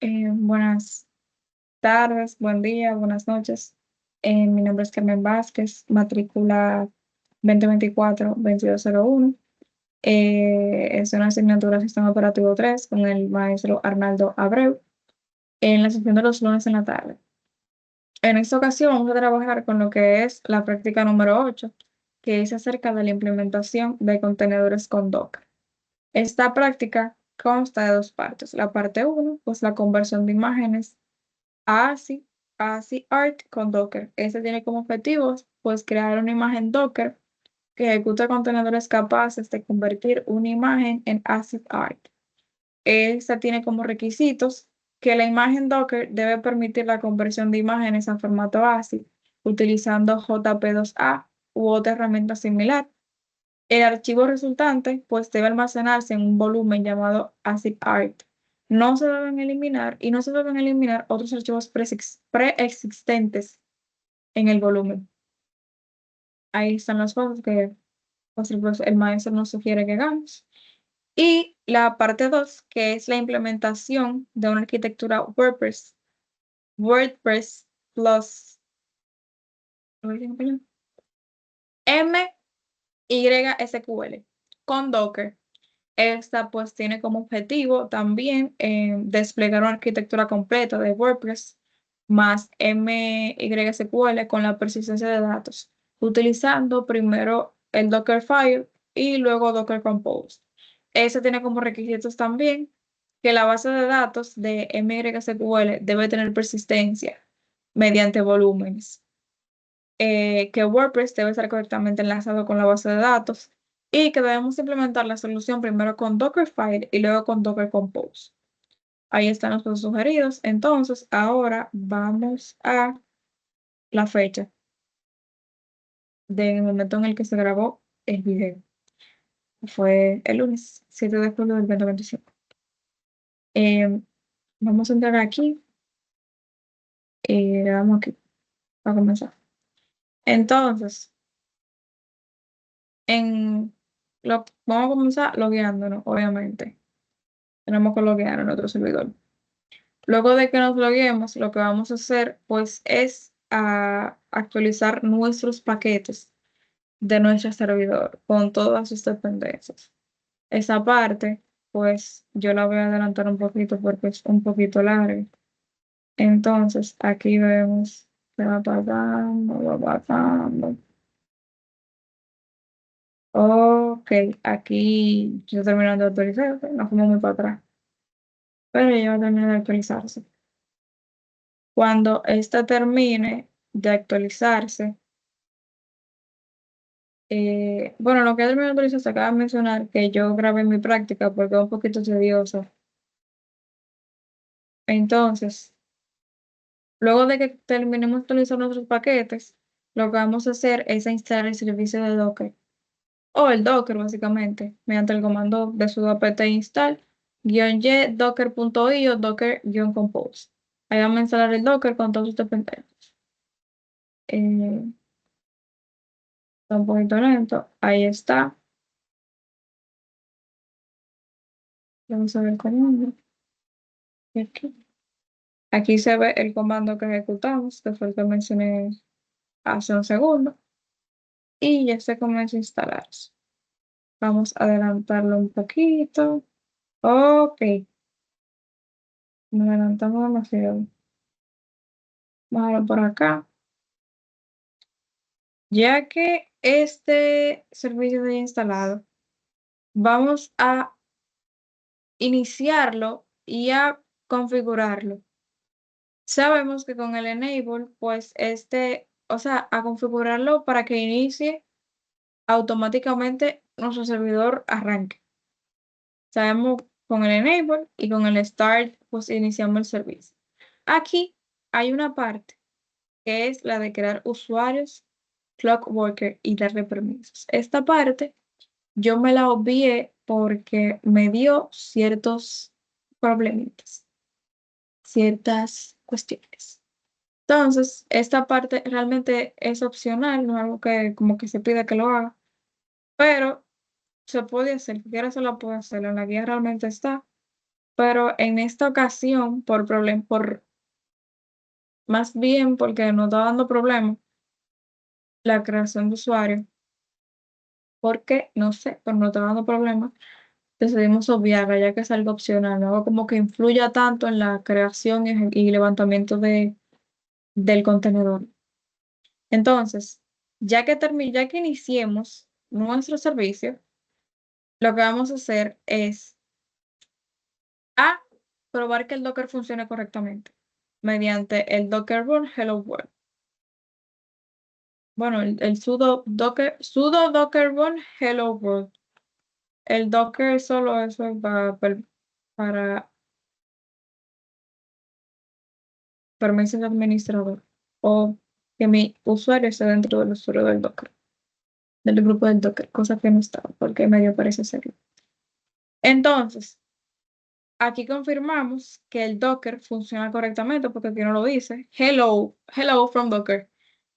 Buenas tardes, buen día, buenas noches. Mi nombre es Carmen Vázquez, matrícula 2024-2201. Es una asignatura Sistema Operativo 3 con el maestro Arnaldo Abreu en la sesión de los lunes en la tarde. En esta ocasión vamos a trabajar con lo que es la práctica número 8, que es acerca de la implementación de contenedores con Docker. Esta práctica consta de dos partes. La parte uno, pues la conversión de imágenes ASI, ASI Art con Docker. Este tiene como objetivos, pues, crear una imagen Docker que ejecuta contenedores capaces de convertir una imagen en ASI Art. Esta tiene como requisitos que la imagen Docker debe permitir la conversión de imágenes a formato ASI utilizando JP2A u otra herramienta similar. El archivo resultante, pues, debe almacenarse en un volumen llamado ASIC art. No se deben eliminar y no se deben eliminar otros archivos preexistentes en el volumen. Ahí están las cosas que, pues, el maestro nos sugiere que hagamos. Y la parte 2, que es la implementación de una arquitectura WordPress. WordPress plus, ¿lo dice en español? MYSQL con Docker. Esta pues tiene como objetivo también desplegar una arquitectura completa de WordPress más MySQL con la persistencia de datos, utilizando primero el Dockerfile y luego Docker Compose. Ese tiene como requisitos también que la base de datos de MySQL debe tener persistencia mediante volúmenes, que WordPress debe estar correctamente enlazado con la base de datos y que debemos implementar la solución primero con Dockerfile y luego con Docker Compose. Ahí están los pasos sugeridos. Entonces, ahora vamos a la fecha del momento en el que se grabó el video. Fue el lunes 7 de julio del 2025. Eh, Vamos a entrar aquí y le damos aquí para comenzar. Entonces, vamos a comenzar logueándonos, obviamente. Tenemos que loguear a nuestro servidor. Luego de que nos loguemos, lo que vamos a hacer, pues, es actualizar nuestros paquetes de nuestro servidor con todas sus dependencias. Esa parte, pues, yo la voy a adelantar un poquito porque es un poquito larga. Entonces, aquí vemos que va pasando, va pasando. Ok, aquí yo terminando de actualizar, nos fuimos muy para atrás, pero ya va a terminar de actualizarse. Cuando esta termine de actualizarse, bueno, lo que terminó de actualizarse, se acaba de mencionar que yo grabé mi práctica porque es un poquito tedioso. Entonces, luego de que terminemos de actualizar nuestros paquetes, lo que vamos a hacer es instalar el servicio de Docker, o el Docker básicamente, mediante el comando de sudo apt install -y docker.io docker-compose. Ahí vamos a instalar el Docker con todos sus dependencias. Eh, Está un poquito lento. Ahí está. Vamos a ver el comando. Y aquí se ve el comando que ejecutamos, que fue el que mencioné hace un segundo. Y ya se comienza a instalarse. Vamos a adelantarlo un poquito. Ok, nos adelantamos demasiado. Vamos por acá. Ya que este servicio ya instalado, vamos a iniciarlo y a configurarlo. Sabemos que con el enable, pues o sea, a configurarlo para que inicie automáticamente nuestro servidor arranque. Sabemos con el enable y con el start, pues iniciamos el servicio. Aquí hay una parte que es la de crear usuarios, Clockworker y darle permisos. Esta parte yo me la obvié porque me dio ciertos problemitas, ciertas cuestiones. Entonces, esta parte realmente es opcional, no es algo que como que se pide que lo haga, pero se puede hacer, cualquiera se la puede hacer, en la guía realmente está. pero en esta ocasión, más bien porque nos está dando problemas la creación de usuario, porque no sé, pero nos está dando problemas, decidimos obviarla ya que es algo opcional, no algo como que influya tanto en la creación y levantamiento del contenedor. Entonces, ya que iniciemos nuestro servicio, lo que vamos a hacer es A, probar que el Docker funcione correctamente mediante el Docker run Hello World. Bueno, el sudo Docker run Hello World. El Docker solo eso es para permisos de administrador o que mi usuario esté dentro del usuario del Docker, del grupo del Docker, cosa que no estaba, porque medio parece serio. Entonces, aquí confirmamos que el Docker funciona correctamente porque aquí no lo dice. Hello from Docker.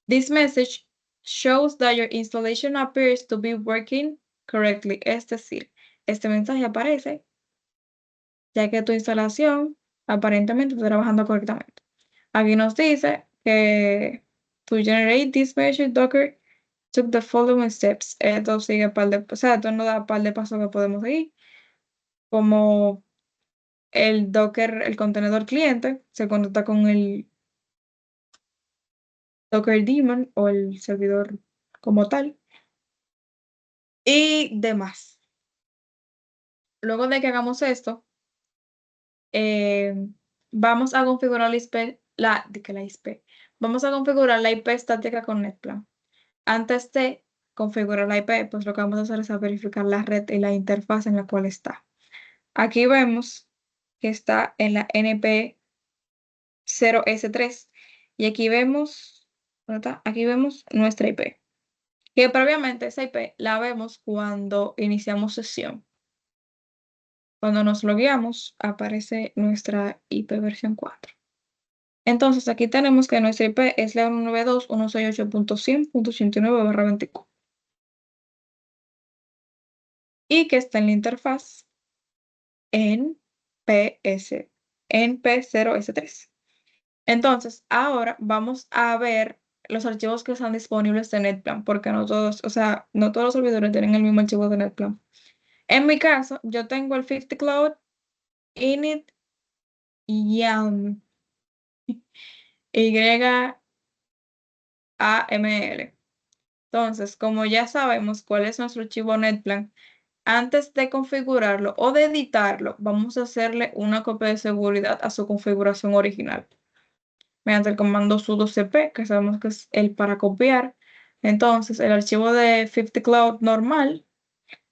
This message shows that your installation appears to be working correctly. Es decir, este mensaje aparece ya que tu instalación aparentemente está trabajando correctamente. Aquí nos dice que to generate this message, Docker took the following steps. Esto sigue o sea, esto nos da un par de pasos que podemos seguir, como el Docker, el contenedor cliente, se conecta con el Docker daemon o el servidor como tal y demás. Luego de que hagamos esto, eh, vamos a configurar la IP. Vamos a configurar la IP estática con NetPlan. Antes de configurar la IP, pues lo que vamos a hacer es verificar la red y la interfaz en la cual está. Aquí vemos que está en la NP0S3 y aquí vemos, ¿dónde está? Aquí vemos nuestra IP. Que previamente esa IP la vemos cuando iniciamos sesión. Cuando nos logueamos, aparece nuestra IP versión 4. Entonces, aquí tenemos que nuestra IP es la 192.168.100.89/24 y que está en la interfaz en P0S3. Entonces, ahora vamos a ver los archivos que están disponibles de NetPlan, porque no todos, o sea, no todos los servidores tienen el mismo archivo de NetPlan. En mi caso, yo tengo el 50 Cloud init YAML, YAML. Entonces, como ya sabemos cuál es nuestro archivo NetPlan, antes de configurarlo o de editarlo, vamos a hacerle una copia de seguridad a su configuración original mediante el comando sudo cp, que sabemos que es el para copiar. Entonces, el archivo de 50 Cloud normal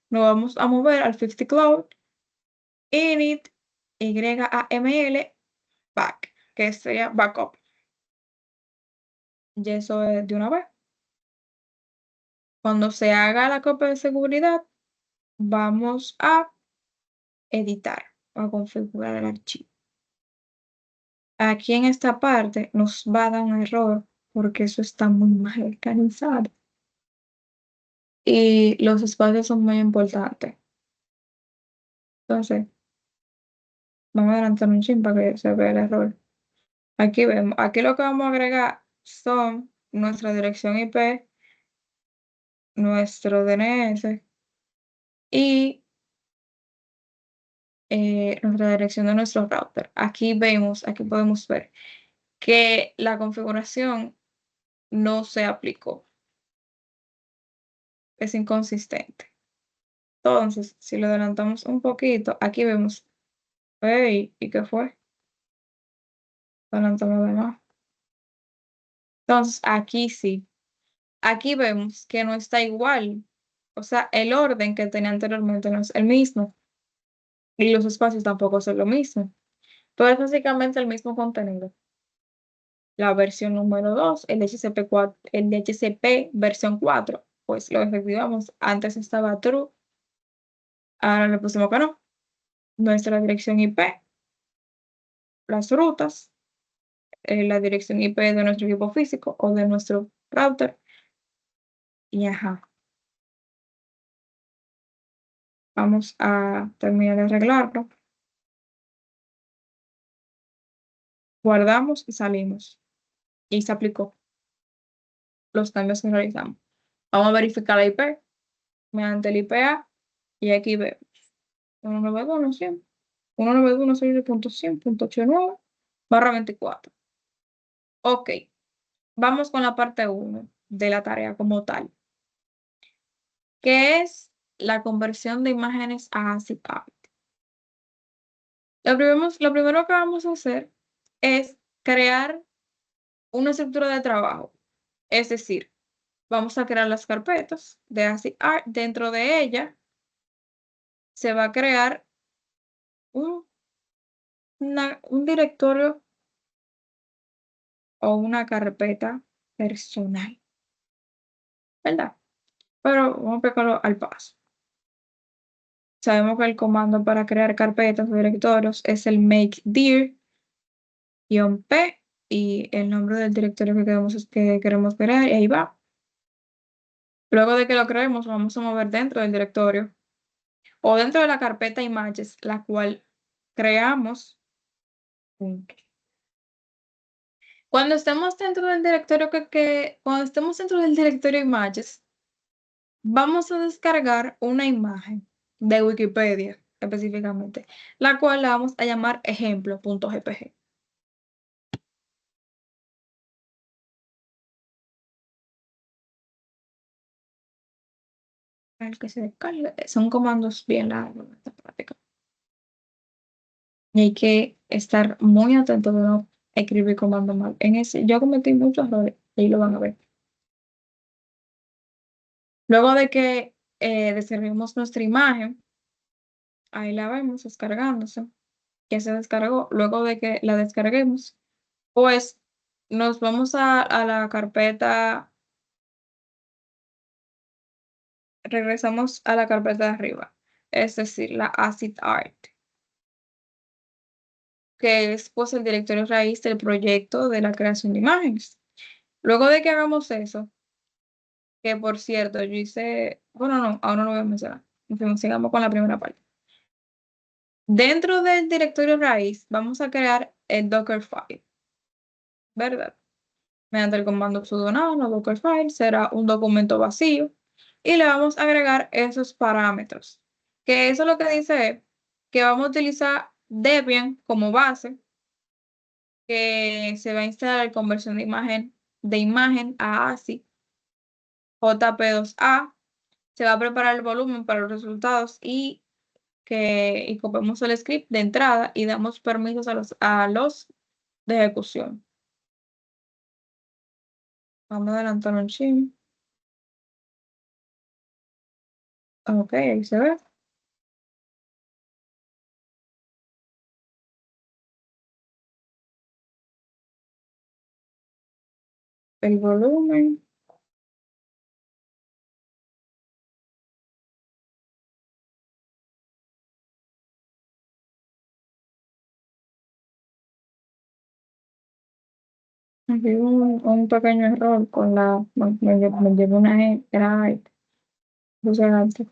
lo vamos a mover al 50 Cloud init YAML back, que sería backup. Y eso es de una vez. Cuando se haga la copia de seguridad, vamos a editar o a configurar el archivo. Aquí en esta parte nos va a dar un error porque eso está muy mal organizado y los espacios son muy importantes. Entonces, vamos a adelantar un chin para que se vea el error. Aquí vemos, aquí lo que vamos a agregar son nuestra dirección IP, nuestro DNS y nuestra dirección de nuestro router. Aquí podemos ver que la configuración no se aplicó, es inconsistente. Entonces, si lo adelantamos un poquito, aquí vemos, hey, ¿y qué fue? Adelantamos de nuevo. Entonces, aquí sí, aquí vemos que no está igual. O sea, el orden que tenía anteriormente no es el mismo y los espacios tampoco son lo mismo. Pero es básicamente el mismo contenido. La versión número 2, el DHCP versión 4, pues lo efectivamos. Antes estaba true, ahora le pusimos que no. Nuestra dirección IP, las rutas, la dirección IP de nuestro equipo físico o de nuestro router. Y ajá, vamos a terminar de arreglarlo. guardamos y salimos. Y se aplicó los cambios que realizamos. Vamos a verificar la IP mediante el IPA y aquí vemos 192.168.100.89/24. Ok, vamos con la parte uno de la tarea como tal, que es la conversión de imágenes a ASCII art. Lo primero que vamos a hacer es crear una estructura de trabajo. Es decir, vamos a crear las carpetas de ASCII art. Dentro de ella se va a crear un, un directorio o una carpeta personal, ¿verdad? Pero vamos a explicarlo al paso. Sabemos que el comando para crear carpetas o directorios es el make dir-p y el nombre del directorio que queremos crear, y ahí va. Luego de que lo creemos, vamos a mover dentro del directorio o dentro de la carpeta images, la cual creamos. Cuando estemos dentro del directorio cuando estemos dentro del directorio images, vamos a descargar una imagen de Wikipedia específicamente, la cual la vamos a llamar ejemplo.jpg. El que se descargue, son comandos bien largos en esta práctica. Y hay que estar muy atento de no escribir comandos mal. En ese, yo cometí muchos errores, ahí lo van a ver. Luego de que descarguemos nuestra imagen, ahí la vemos descargándose, que se descargó. Luego de que la descarguemos, pues nos vamos a la carpeta, regresamos a la carpeta de arriba, es decir, la ACID Art, que es pues el directorio raíz del proyecto de la creación de imágenes. Luego de que hagamos eso, que por cierto, yo hice, bueno, no, ahora no lo voy a mencionar. En fin, sigamos con la primera parte. Dentro del directorio raíz, vamos a crear el Dockerfile, ¿verdad? Mediante el comando sudo nano Dockerfile será un documento vacío y le vamos a agregar esos parámetros. Que eso lo que dice es que vamos a utilizar Debian como base, que se va a instalar conversión de imagen a ASCII, JP2A, se va a preparar el volumen para los resultados y copiamos el script de entrada y damos permisos a los de ejecución. Vamos a adelantar un chin. Ok, ahí se ve. El volumen. Aquí hubo un pequeño error con me llevó una era puse alto.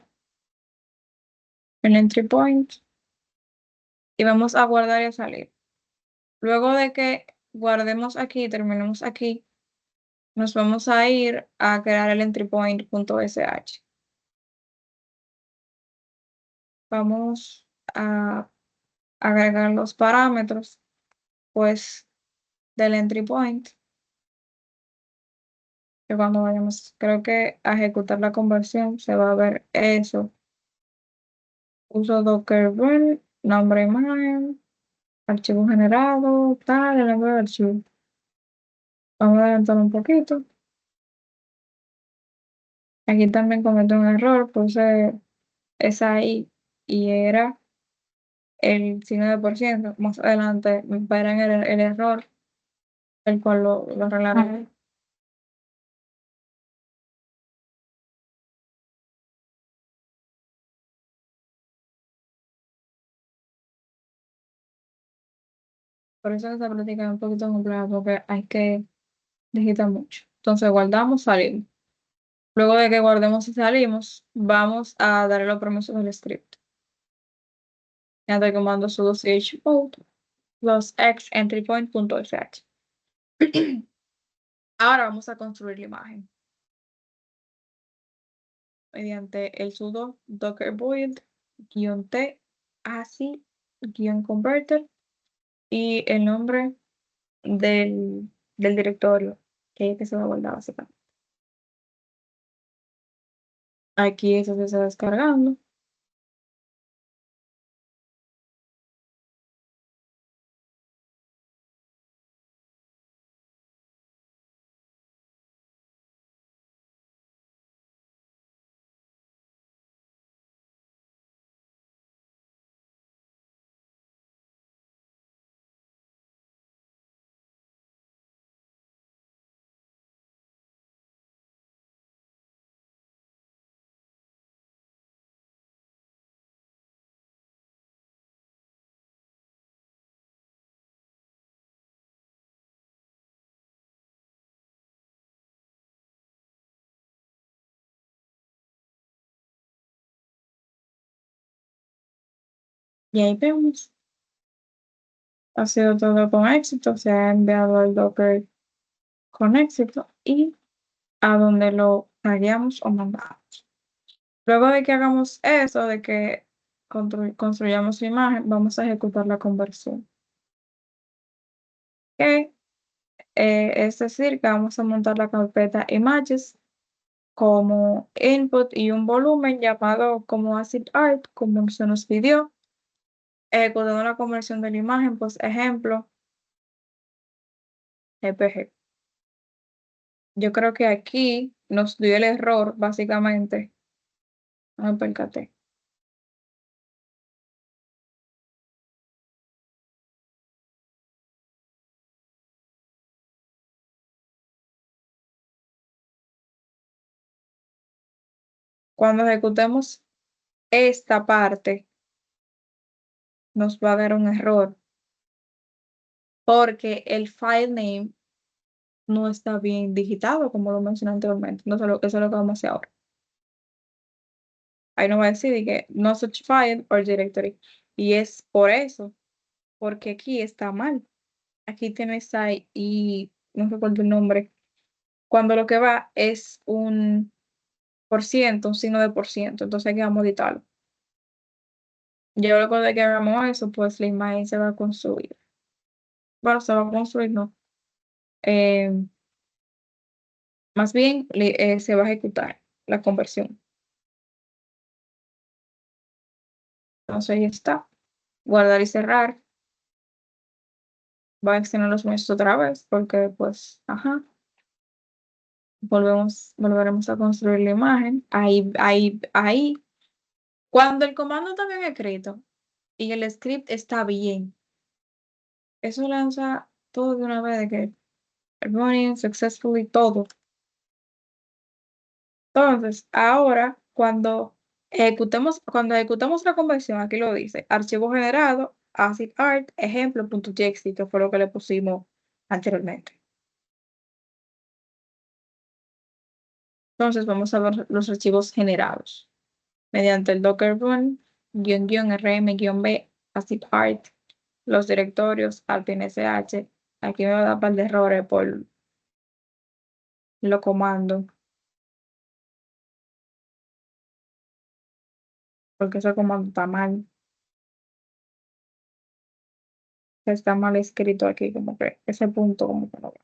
El entry point y vamos a guardar y a salir. Luego de que guardemos aquí, terminemos aquí, nos vamos a ir a crear el entry point.sh. Vamos a agregar los parámetros, pues, del entry point, que cuando vayamos, creo que a ejecutar la conversión, se va a ver eso. Uso Docker run, nombre imagen, archivo generado, tal, el nombre del archivo. Vamos a adelantar un poquito. Aquí también cometí un error, puse esa I y era el signo de por ciento. Más adelante verán el error, el cual lo arreglaré. Por eso esta práctica es un poquito compleja, porque hay que digitar mucho. Entonces guardamos, salimos. Luego de que guardemos y salimos, vamos a darle los permisos del script. Ya te comando sudo chmod los x entry point.sh. Ahora vamos a construir la imagen mediante el sudo docker build -t así -converter y el nombre del directorio que se va a guardar básicamente. Aquí eso se está descargando. Y ahí vemos. Ha sido todo con éxito. Se ha enviado al Docker con éxito y a donde lo tagueamos o mandamos. Luego de que hagamos eso, de que construyamos la imagen, vamos a ejecutar la conversión. Que es decir, que vamos a montar la carpeta images como input y un volumen llamado como acid art, como se nos pidió, ejecutando la conversión de la imagen, pues ejemplo, EPG. Yo creo que aquí nos dio el error, básicamente. No me percaté. Cuando ejecutemos esta parte, nos va a dar un error porque el file name no está bien digitado, como lo mencioné anteriormente. No sé eso es lo que vamos a hacer ahora. Ahí nos va a decir que no such file or directory. Y es por eso, porque aquí está mal. Aquí tienes ahí, y no recuerdo el nombre, cuando lo que va es un por ciento, un signo de por ciento. Entonces hay que vamos a editarlo. Ya luego de que hagamos eso, pues la imagen se va a construir. Bueno, se va a construir, no. Eh, Más bien se va a ejecutar la conversión. Entonces ahí está. Guardar y cerrar. Va a extender los meses otra vez porque pues, ajá, volveremos a construir la imagen. Ahí. Cuando el comando está bien escrito y el script está bien, eso lanza todo de una vez de que running successfully todo. Entonces, ahora, cuando ejecutamos la conversión, aquí lo dice, archivo generado, acid art, ejemplo.txt, que fue lo que le pusimos anteriormente. Entonces, vamos a ver los archivos generados mediante el docker run, --rm-b, acid art, los directorios, alpin.sh. Aquí me va a dar un par de errores por los comandos, porque ese comando está mal escrito aquí, como que ese punto como que no va.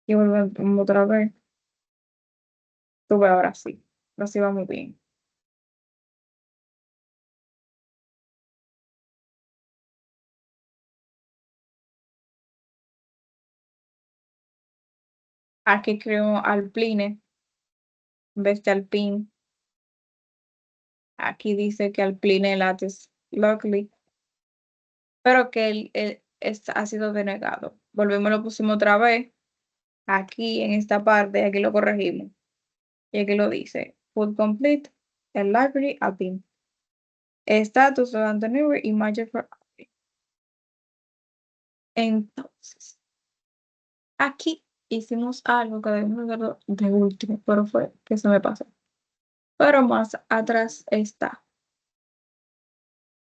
Y volvemos otra vez. Tuve ahora sí. Ahora sí va muy bien. Aquí creo Alpine en vez de Alpine. Aquí dice que Alpine Lattes Luckily, pero que ha sido denegado. Volvemos, lo pusimos otra vez. Aquí en esta parte, aquí lo corregimos. Y aquí lo dice. Put complete, el library, Alpine. Status of Antonio, image for Alpine. Entonces, aquí hicimos algo que debemos hacerlo de último, pero fue que se me pasó. Pero más atrás está.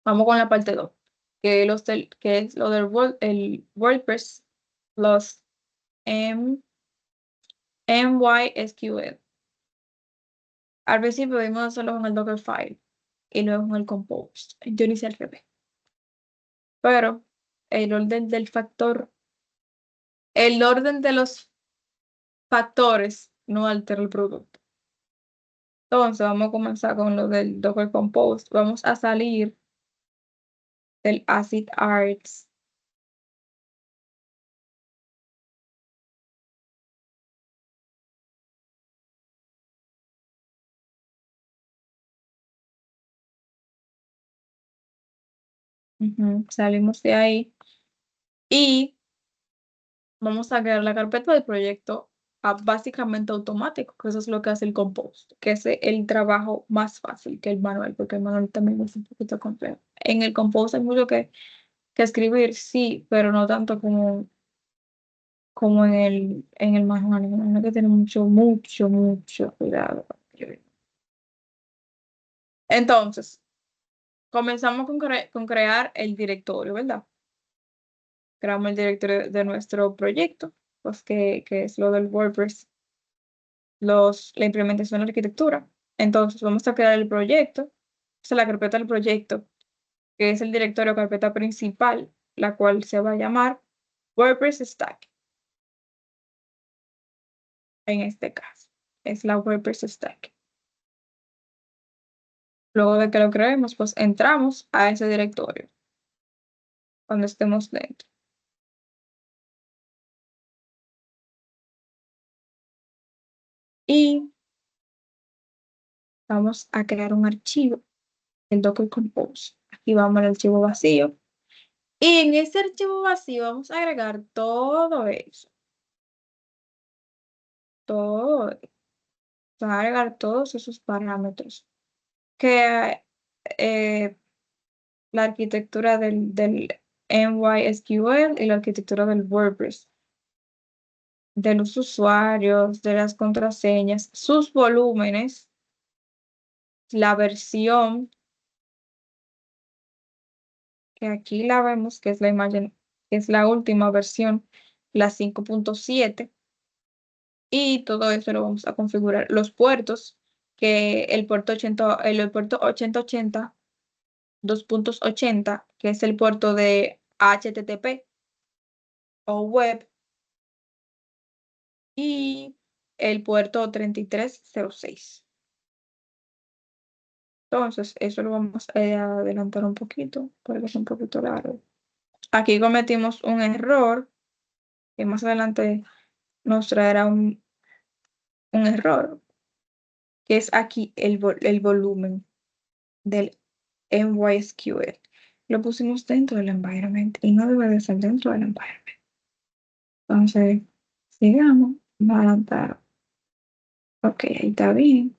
Vamos con la parte 2, que es lo del el WordPress, los M, MySQL. Al principio vimos hacerlo en el Dockerfile y luego en el Compose. Yo lo hice al revés. Pero el orden del factor, el orden de los factores no altera el producto. Entonces vamos a comenzar con lo del Docker Compose. Vamos a salir del Acid Arts. Ujú, salimos de ahí y vamos a crear la carpeta del proyecto básicamente automático, que eso es lo que hace el Compose, que es el trabajo más fácil que el manual, porque el manual también es un poquito complejo. En el Compose hay mucho que escribir, sí, pero no tanto como en el manual. En el manual hay que tener mucho cuidado. Entonces, comenzamos con crear el directorio, ¿verdad? Creamos el directorio de nuestro proyecto, pues que es lo del WordPress, la implementación de la arquitectura. Entonces, vamos a crear el proyecto, o sea, la carpeta del proyecto, que es el directorio carpeta principal, la cual se va a llamar WordPress Stack, en este caso. Es la WordPress Stack. Luego de que lo creemos, pues entramos a ese directorio cuando estemos dentro. Y vamos a crear un archivo, el Docker Compose. Aquí vamos al archivo vacío. Y en ese archivo vacío vamos a agregar todo eso. Todo. Vamos a agregar todos esos parámetros. Que la arquitectura del MySQL y la arquitectura del WordPress, de los usuarios, de las contraseñas, sus volúmenes, la versión, que aquí la vemos, que es la imagen, que es la última versión, la 5.7, y todo eso lo vamos a configurar. Los puertos, que el puerto 8080, 2.80, que es el puerto de HTTP o web, y el puerto 3306. Entonces, eso lo vamos a adelantar un poquito, porque es un poquito largo. Aquí cometimos un error, que más adelante nos traerá un error, que es aquí el volumen del MySQL. Lo pusimos dentro del environment y no debe de ser dentro del environment. Entonces, sigamos, vamos a adelantar. Ok, ahí está bien.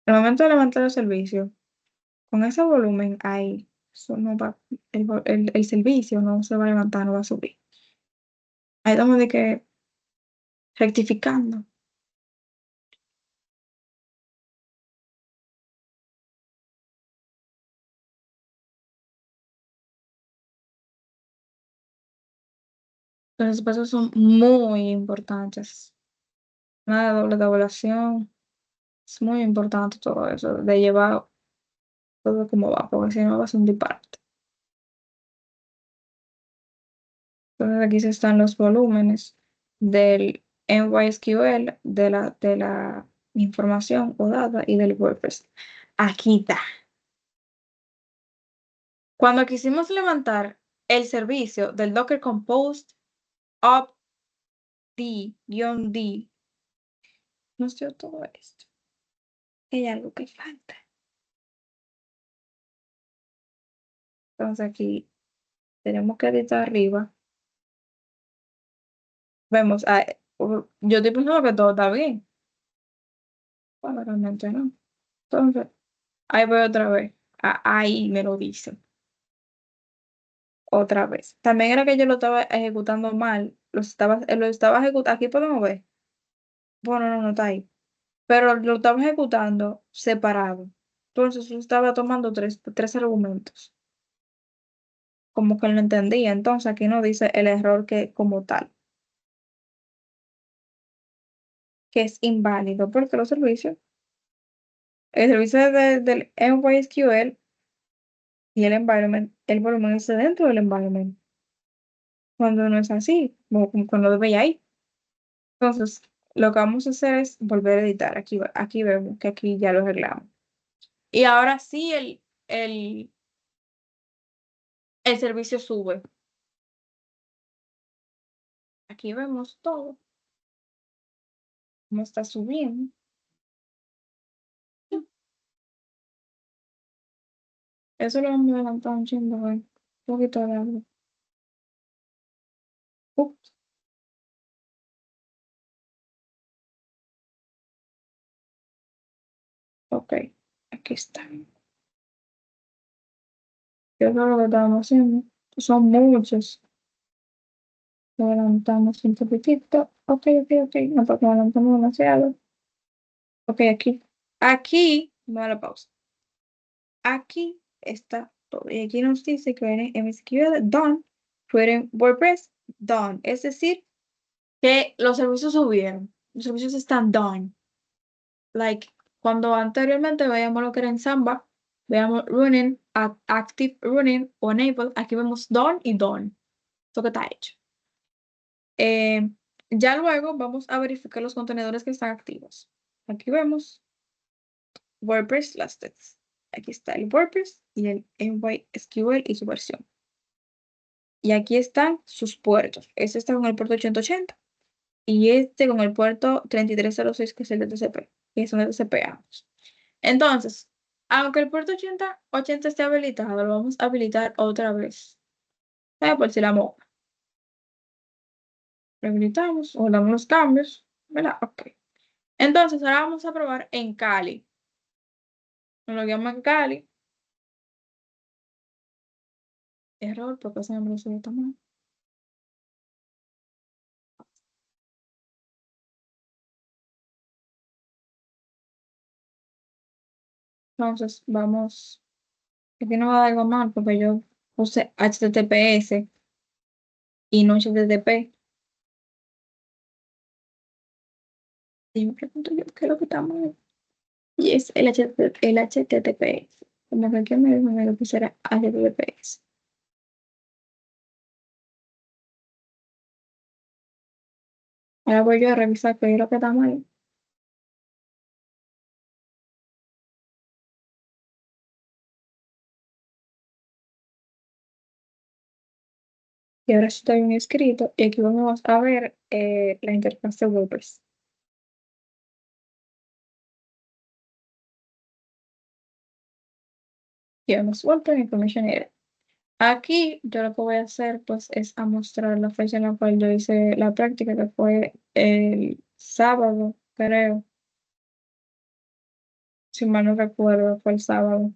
Al momento de levantar el servicio, con ese volumen ahí, eso no va, el servicio no se va a levantar, no va a subir. Ahí estamos de que rectificando. Los espacios son muy importantes. Nada de doble tabulación. Es muy importante todo eso, de llevar todo como va, porque si no va a ser un disparate. Entonces aquí se están los volúmenes del MySQL, de la información o data y del WordPress. Aquí está. Cuando quisimos levantar el servicio del Docker Compose up D, nos dio todo esto. Hay algo que falta. Entonces aquí tenemos que editar arriba. Vemos, yo estoy pensando que todo está bien. Bueno, realmente no. Entonces, ahí voy otra vez. Ahí me lo dice. Otra vez. También era que yo lo estaba ejecutando mal. Lo estaba ejecutando. Aquí podemos ver. Bueno, no está ahí. Pero lo estaba ejecutando separado. Entonces yo estaba tomando tres argumentos, como que lo entendía. Entonces aquí no dice el error que como tal, que es inválido, porque los servicios, el servicio del MySQL y el environment, el volumen está dentro del environment, cuando no es así, como cuando lo veía ahí. Entonces, lo que vamos a hacer es volver a editar. Aquí vemos que aquí ya lo arreglamos. Y ahora sí el servicio sube. Aquí vemos todo, cómo está subiendo. Eso lo vamos a adelantar un chingo, un poquito de algo. Ups, ok, aquí está. Eso es lo que estábamos haciendo. Son muchos. Lo adelantamos un poquitito. Ok. No, porque lo adelantamos demasiado. Ok, aquí. Aquí, me da la pausa. Aquí está todo. Y aquí nos dice que viene MSQL done, fueron WordPress done. Es decir, que los servicios subieron. Los servicios están done. Like, cuando anteriormente veíamos lo que era en Samba, veíamos running, active running o enable. Aquí vemos done y done. Esto que está hecho. Eh, ya luego vamos a verificar los contenedores que están activos. Aquí vemos WordPress Lasted. Aquí está el WordPress y el MySQL y su versión. Y aquí están sus puertos. Este está con el puerto 8080 y este con el puerto 3306 que es el de TCP, que son de TCP ambos. Entonces, aunque el puerto 8080 esté habilitado, lo vamos a habilitar otra vez. Por si la moca. Lo habilitamos o damos los cambios, ¿verdad? Ok. Entonces, ahora vamos a probar en Cali. Nos lo llaman Cali. Error, porque ese nombre se está mal. Entonces, vamos. Aquí no va a dar algo mal porque yo puse HTTPS y no HTTP. Y me pregunto yo, ¿qué es lo que está mal? Y es el HTTPS. Como que aquí me lo pusiera HTTPS. Ahora voy yo a revisar qué es lo que está mal. Y ahora sí está bien escrito. Y aquí vamos a ver la interfaz de WordPress. Y vamos WordPress Information Area. Aquí yo lo que voy a hacer pues es a mostrar la fecha en la cual yo hice la práctica, que fue el sábado, creo. Si mal no recuerdo, fue el sábado.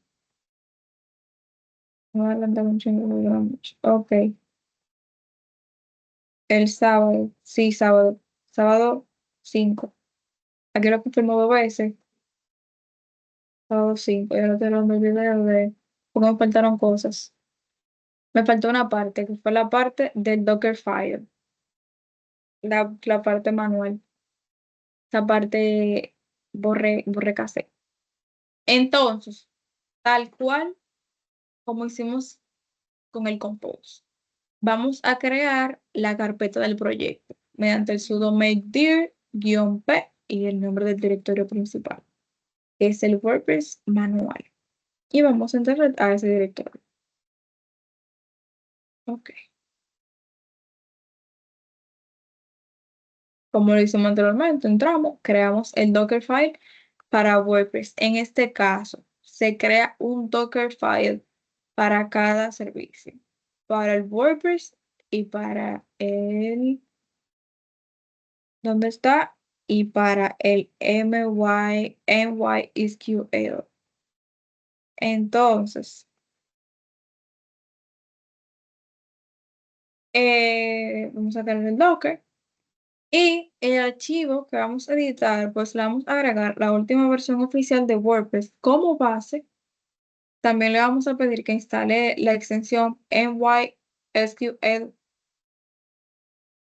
No voy a adelantar un chingo, no dura mucho. Ok, el sábado, sí, sábado. Sábado 5. Aquí lo confirmó 2 veces. Sábado 5. Y ahora te lo el video de cómo me faltaron cosas. Me faltó una parte, que fue la parte del Dockerfile, la parte manual. Esa parte borré cassette. Entonces, tal cual como hicimos con el Compose, vamos a crear la carpeta del proyecto mediante el sudo make dir-p y el nombre del directorio principal, que es el WordPress manual. Y vamos a entrar a ese directorio. Ok. Como lo hicimos anteriormente, entramos, creamos el Dockerfile para WordPress. En este caso, se crea un Dockerfile para cada servicio, para el WordPress y para el, ¿dónde está? Y para el MySQL. Entonces, vamos a crear el Docker. Y el archivo que vamos a editar, pues le vamos a agregar la última versión oficial de WordPress como base. También le vamos a pedir que instale la extensión MySQL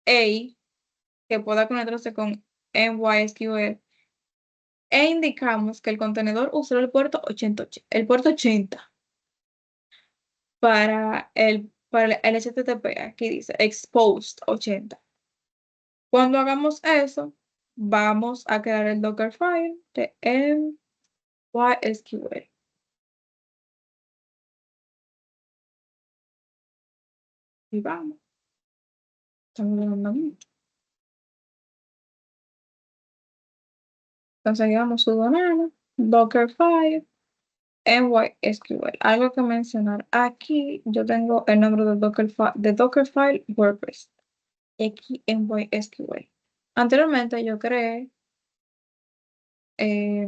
que pueda conectarse con MySQL e indicamos que el contenedor usó el puerto 80 para el HTTP. Aquí dice exposed 80. Cuando hagamos eso, vamos a crear el Dockerfile de MySQL. Y vamos, estamos dando mucho. Entonces, digamos sudo nano, Dockerfile, MySQL. Algo que mencionar. Aquí yo tengo el nombre de Dockerfile WordPress. Aquí en MySQL. Anteriormente yo creé que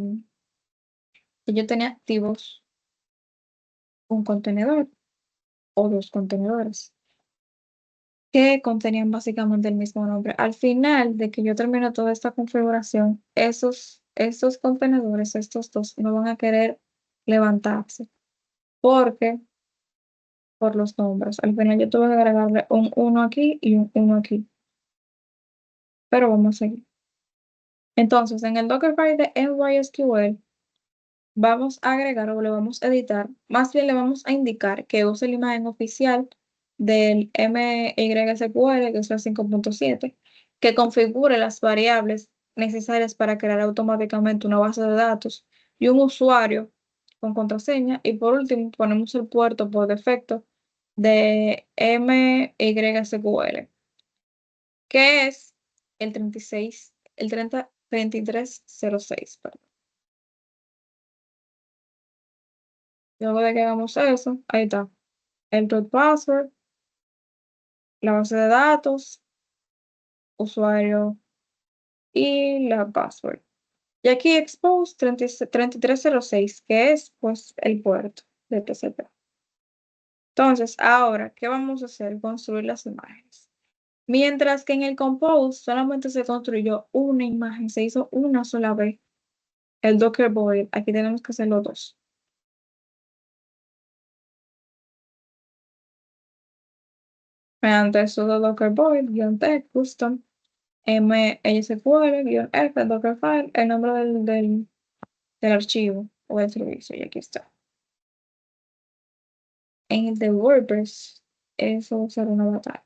yo tenía activos un contenedor o dos contenedores que contenían básicamente el mismo nombre. Al final de que yo termino toda esta configuración, esos contenedores, estos dos, no van a querer levantarse porque por los nombres. Al final yo tuve que agregarle un uno aquí y un uno aquí, pero vamos a seguir. Entonces, en el Dockerfile de MySQL, vamos a agregar o le vamos a editar, más bien le vamos a indicar que use la imagen oficial del MySQL, que es la 5.7, que configure las variables necesarias para crear automáticamente una base de datos y un usuario con contraseña. Y por último, ponemos el puerto por defecto de MySQL, que es el 36, el 3306. Luego de que hagamos eso, ahí está. El root password, la base de datos, usuario y la password. Y aquí expose 3306, que es pues el puerto de TCP. Entonces, ahora, ¿qué vamos a hacer? Construir las imágenes. Mientras que en el compose solamente se construyó una imagen, se hizo una sola vez el Docker Void. Aquí tenemos que hacerlo dos. Mediante sudo Docker Void-t custom MySQL-f Dockerfile, el nombre del archivo o del servicio, y aquí está. En el de WordPress, eso será una batalla.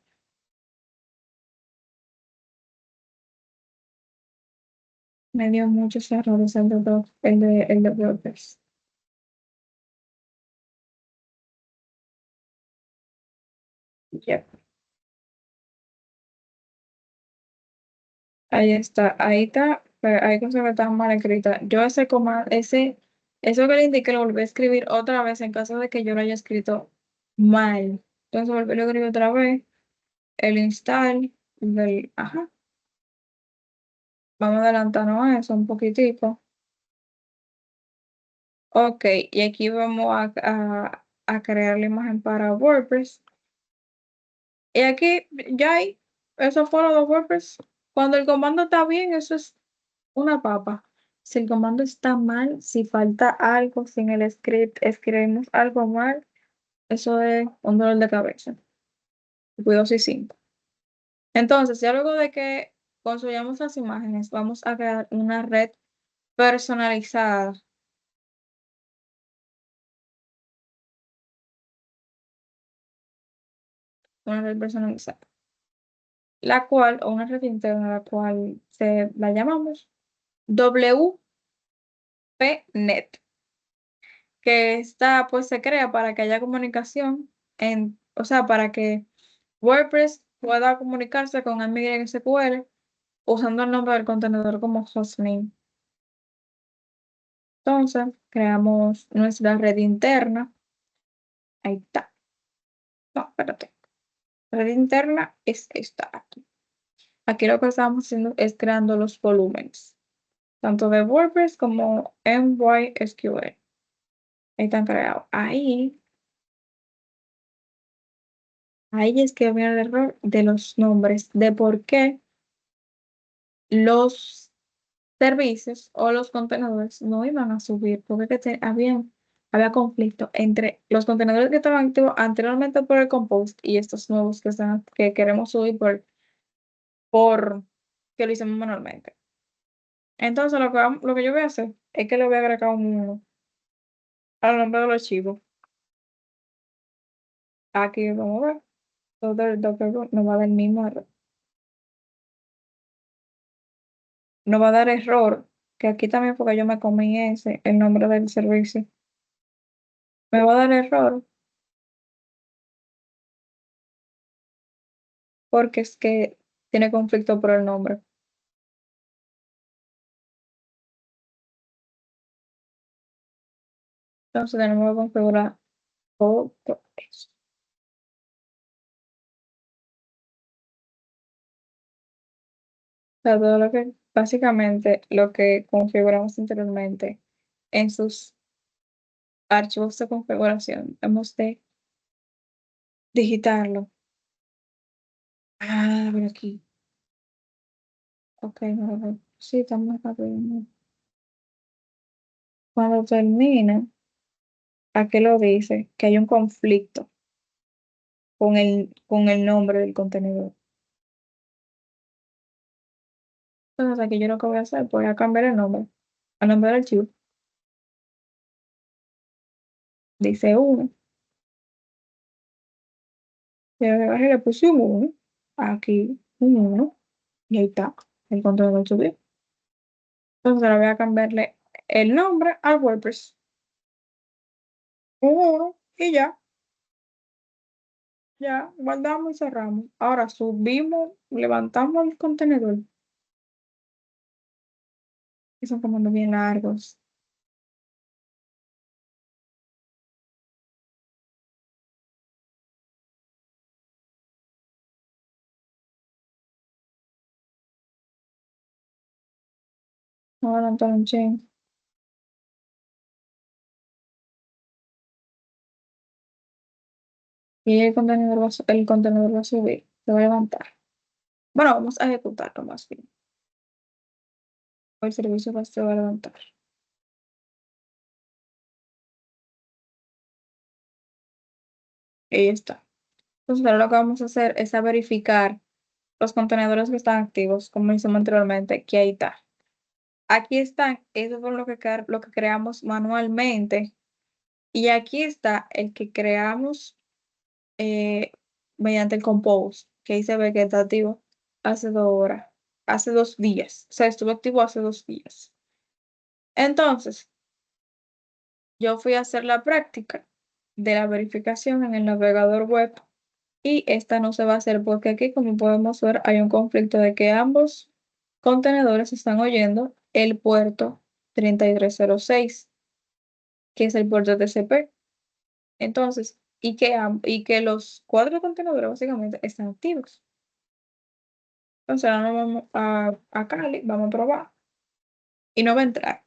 Me dio muchos errores el de WordPress. Yep. Ahí está, ahí está, pero hay cosas que están mal escritas. Yo ese comando, eso que le indiqué lo volví a escribir otra vez en caso de que yo lo haya escrito mal. Entonces volví a escribir otra vez el install ajá, vamos a adelantarnos a eso un poquitico. Ok, y aquí vamos a crear la imagen para WordPress. Y aquí ya hay, eso fue lo de WordPress. Cuando el comando está bien, eso es una papa. Si el comando está mal, si falta algo, si en el script escribimos algo mal, eso es un dolor de cabeza. Cuidado si sí. Entonces, ya luego de que construyamos las imágenes, vamos a crear una red personalizada, una red personalizada, la cual, o una red interna, la cual la llamamos WPNet, que está, pues se crea para que haya comunicación o sea, para que WordPress pueda comunicarse con MySQL usando el nombre del contenedor como hostname. Entonces, creamos nuestra red interna. Ahí está. No, espérate. La red interna es esta aquí. Aquí lo que estamos haciendo es creando los volúmenes, tanto de WordPress como MySQL. Ahí están creados. Ahí es que viene el error de los nombres, de por qué los servicios o los contenedores no iban a subir porque había conflicto entre los contenedores que estaban activos anteriormente por el compost y estos nuevos que queremos subir por que lo hicimos manualmente. Entonces, lo que yo voy a hacer es que le voy a agregar un 1 al nombre del archivo. Aquí vamos a ver. Todo el Docker nos va a dar el mismo error. Nos va a dar error, que aquí también porque yo me comí el nombre del servicio. Me va a dar error porque es que tiene conflicto por el nombre. Entonces tenemos que configurar todo eso. O sea, básicamente lo que configuramos anteriormente en sus archivos de configuración, hemos de digitarlo. Ah, por aquí. Ok, no, sí, estamos rápido. Cuando termine, aquí lo dice que hay un conflicto con el nombre del contenedor. Entonces, aquí yo lo que voy a hacer, voy a cambiar el nombre. El nombre del archivo dice 1. Le puse un 1. Aquí un 1. Y ahí está. El contenedor subió. Entonces, ahora voy a cambiarle el nombre al WordPress. Un 1 y ya. Ya, guardamos y cerramos. Ahora subimos, levantamos el contenedor. Y son comandos bien largos. Ahora entonces, y el contenedor va a subir, se va a levantar. Bueno, vamos a ejecutarlo más bien. El servicio se va a levantar. Ahí está. Entonces, ahora lo que vamos a hacer es a verificar los contenedores que están activos, como hicimos anteriormente, que ahí está. Aquí están, eso fue lo que creamos manualmente. Y aquí está el que creamos eh, mediante el Compose, que ahí se ve que está activo hace 2 horas, hace 2 días. O sea, estuvo activo hace 2 días. Entonces, yo fui a hacer la práctica de la verificación en el navegador web y esta no se va a hacer porque aquí, como podemos ver, hay un conflicto de que ambos contenedores están oyendo el puerto 3306, que es el puerto TCP. Entonces, y que los 4 contenedores básicamente están activos. Entonces, ahora nos vamos a Kali, vamos a probar y no va a entrar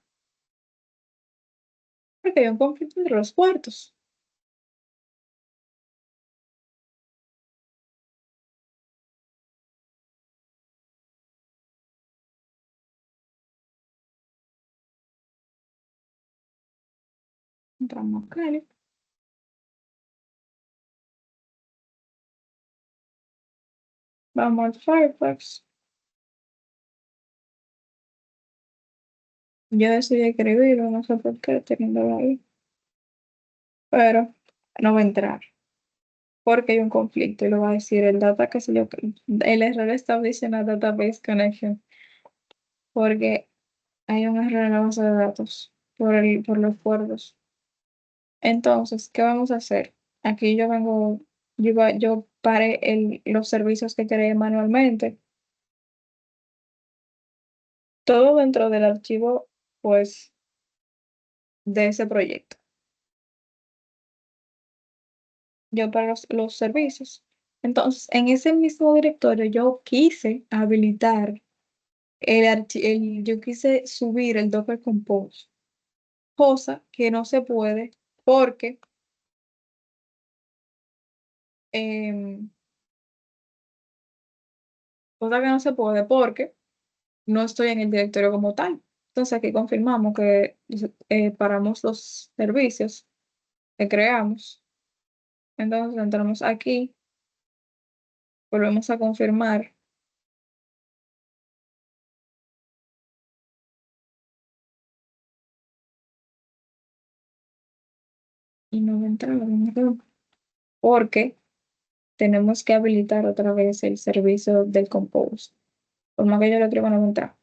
porque hay un conflicto entre los puertos. Entramos a Kali, vamos al Firefox. Yo decidí escribirlo, no sé por qué, teniéndolo ahí, pero no va a entrar porque hay un conflicto y lo va a decir el data que se yo, el error está diciendo database connection porque hay un error en la base de datos por los puertos. Entonces, ¿qué vamos a hacer? Aquí yo paré los servicios que creé manualmente, todo dentro del archivo, pues, de ese proyecto. Yo para los servicios. Entonces, en ese mismo directorio yo quise habilitar yo quise subir el Docker Compose, cosa que no se puede porque, em, cosa que no se puede porque no estoy en el directorio como tal. Entonces aquí confirmamos que paramos los servicios que creamos. Entonces entramos aquí, volvemos a confirmar y no va a entrar, porque tenemos que habilitar otra vez el servicio del Compose. Por más que yo lo escriba, no va a entrar.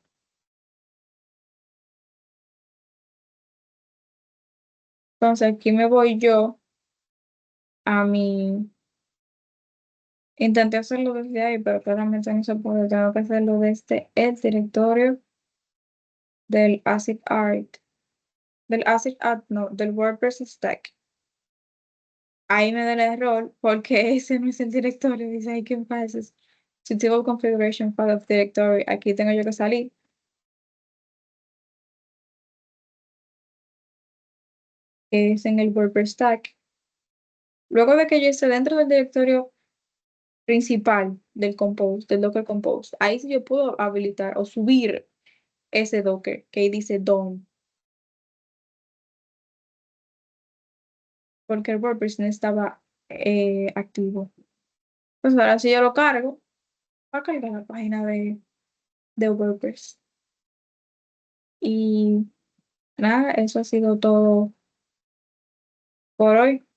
Entonces aquí me voy yo a mi... Intenté hacerlo desde ahí, pero claramente no se puede. Tengo que hacerlo desde el directorio del ACID Art, del ACID Art, no, del WordPress Stack. Ahí me da el error porque ese no es el directorio. Dice ahí que pases to table configuration file of directory. Aquí tengo yo que salir, que es en el WordPress Stack. Luego de que yo esté dentro del directorio principal del Compose, del Docker Compose, ahí sí yo puedo habilitar o subir ese Docker que ahí dice DOM, porque el WordPress no estaba activo. Pues ahora sí yo lo cargo, va a cargar la página de WordPress. Y nada, eso ha sido todo por hoy.